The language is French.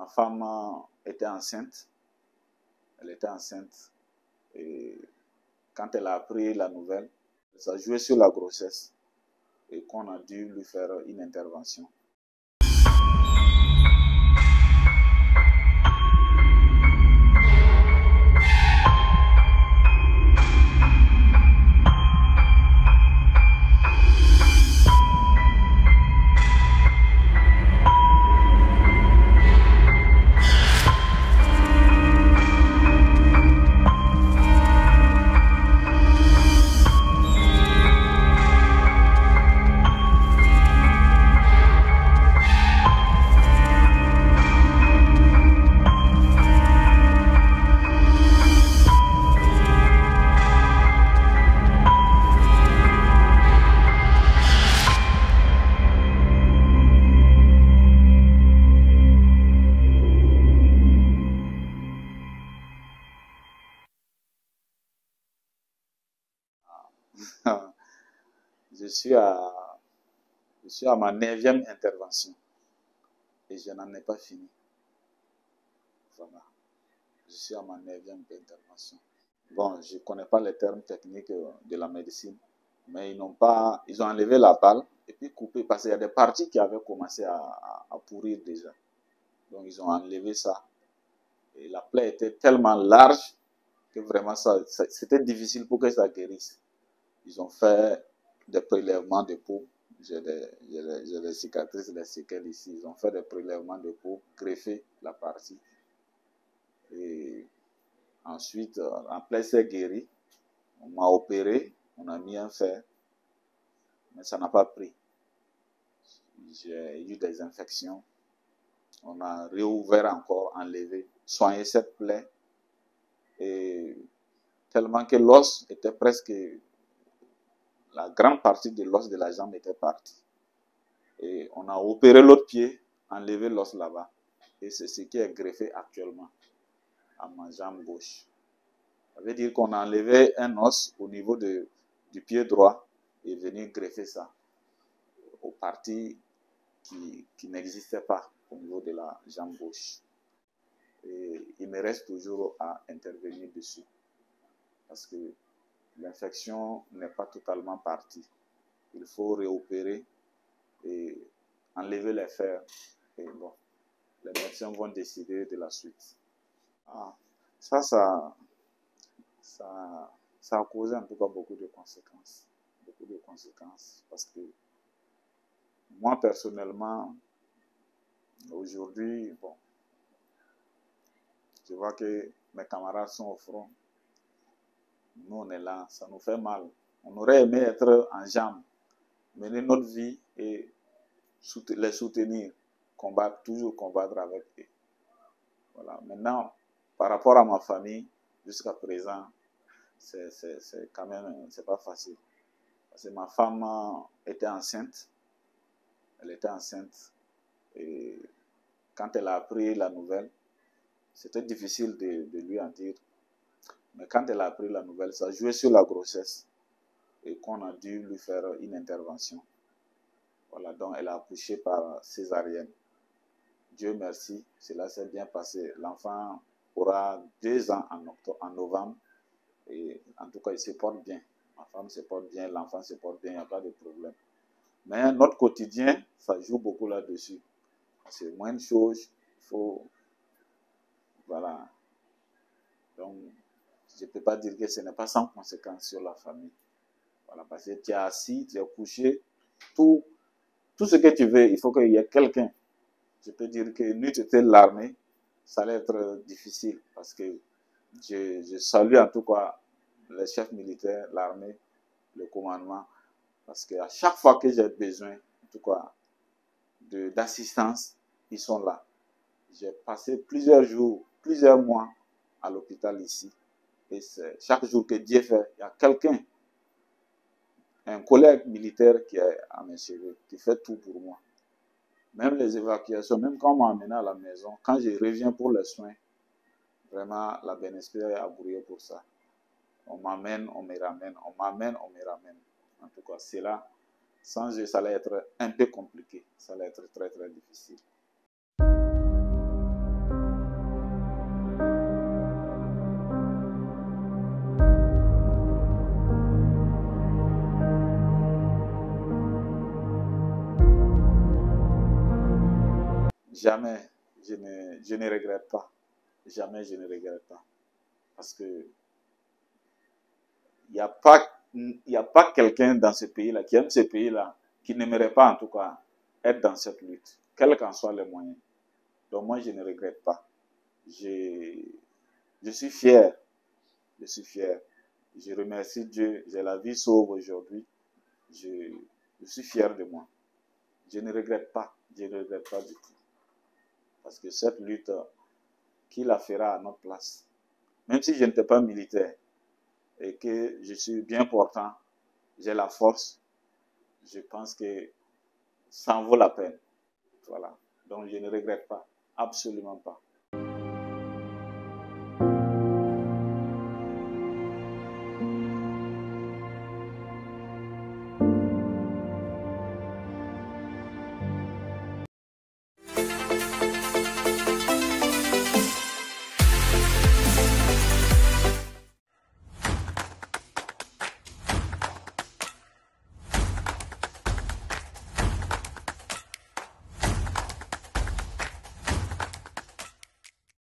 Ma femme était enceinte. Elle était enceinte. Et quand elle a appris la nouvelle, ça a joué sur la grossesse. Et qu'on a dû lui faire une intervention. Je suis à ma 9e intervention et je n'en ai pas fini. Voilà. Je suis à ma 9e intervention. Bon, je ne connais pas les termes techniques de la médecine, mais ils ont enlevé la balle et puis coupé parce qu'il y a des parties qui avaient commencé à pourrir déjà. Donc ils ont enlevé ça. Et la plaie était tellement large que vraiment c'était difficile pour que ça guérisse. Ils ont fait des prélèvements de peau. J'ai les cicatrices, les séquelles ici. Ils ont fait des prélèvements de peau, greffé la partie. Et ensuite, la plaie s'est guérie. On m'a opéré, on a mis un fer, mais ça n'a pas pris. J'ai eu des infections. On a réouvert encore, enlevé, soigné cette plaie. Et tellement que l'os était presque... La grande partie de l'os de la jambe était partie. Et on a opéré l'autre pied, enlevé l'os là-bas. Et c'est ce qui est greffé actuellement à ma jambe gauche. Ça veut dire qu'on a enlevé un os au niveau du pied droit et venu greffer ça aux parties qui n'existaient pas au niveau de la jambe gauche. Et il me reste toujours à intervenir dessus. Parce que l'infection n'est pas totalement partie. Il faut réopérer et enlever les fers. Et bon, les médecins vont décider de la suite. Ça a causé en tout cas beaucoup de conséquences. Beaucoup de conséquences. Parce que moi, personnellement, aujourd'hui, bon, je vois que mes camarades sont au front. Nous, on est là, ça nous fait mal. On aurait aimé être en jambes, mener notre vie et les soutenir, toujours combattre avec eux. Voilà. Maintenant, par rapport à ma famille, jusqu'à présent, c'est quand même, c'est pas facile. Parce que ma femme était enceinte. Elle était enceinte. Et quand elle a appris la nouvelle, c'était difficile de lui en dire. Mais quand elle a appris la nouvelle, ça jouait sur la grossesse et qu'on a dû lui faire une intervention. Voilà, donc elle a accouché par césarienne. Dieu merci, cela s'est bien passé. L'enfant aura 2 ans en novembre et en tout cas, il se porte bien. Ma femme se porte bien, l'enfant se porte bien, il n'y a pas de problème. Mais notre quotidien, ça joue beaucoup là-dessus. C'est moins de choses, il faut... Voilà. Donc, je ne peux pas dire que ce n'est pas sans conséquence sur la famille. Voilà, parce que tu es assis, tu es couché, tout ce que tu veux, il faut qu'il y ait quelqu'un. Je peux dire que n'eût été l'armée, ça allait être difficile parce que je salue en tout cas les chefs militaires, l'armée, le commandement, parce qu'à chaque fois que j'ai besoin, en tout cas, d'assistance, ils sont là. J'ai passé plusieurs jours, plusieurs mois à l'hôpital ici. Et c'est chaque jour que Dieu fait, il y a quelqu'un, un collègue militaire qui est à mes cheveux, qui fait tout pour moi. Même les évacuations, même quand on m'a amené à la maison, quand je reviens pour les soins, vraiment la BNSP a brûlé pour ça. On m'amène, on me ramène, on m'amène, on me ramène. En tout cas, c'est là, sans eux, ça allait être un peu compliqué. Ça allait être très, très difficile. Jamais, je ne regrette pas. Jamais je ne regrette pas. Parce que il n'y a pas, il y a pas quelqu'un dans ce pays-là qui aime ce pays-là, qui n'aimerait pas en tout cas être dans cette lutte, quels qu'en soient les moyens. Donc moi, je ne regrette pas. Je, je suis fier. Je suis fier. Je remercie Dieu. J'ai la vie sauve aujourd'hui. Je, je suis fier de moi. Je ne regrette pas. Je ne regrette pas du tout. Parce que cette lutte, qui la fera à notre place? Même si je n'étais pas militaire et que je suis bien portant, j'ai la force, je pense que ça en vaut la peine. Voilà. Donc je ne regrette pas. Absolument pas.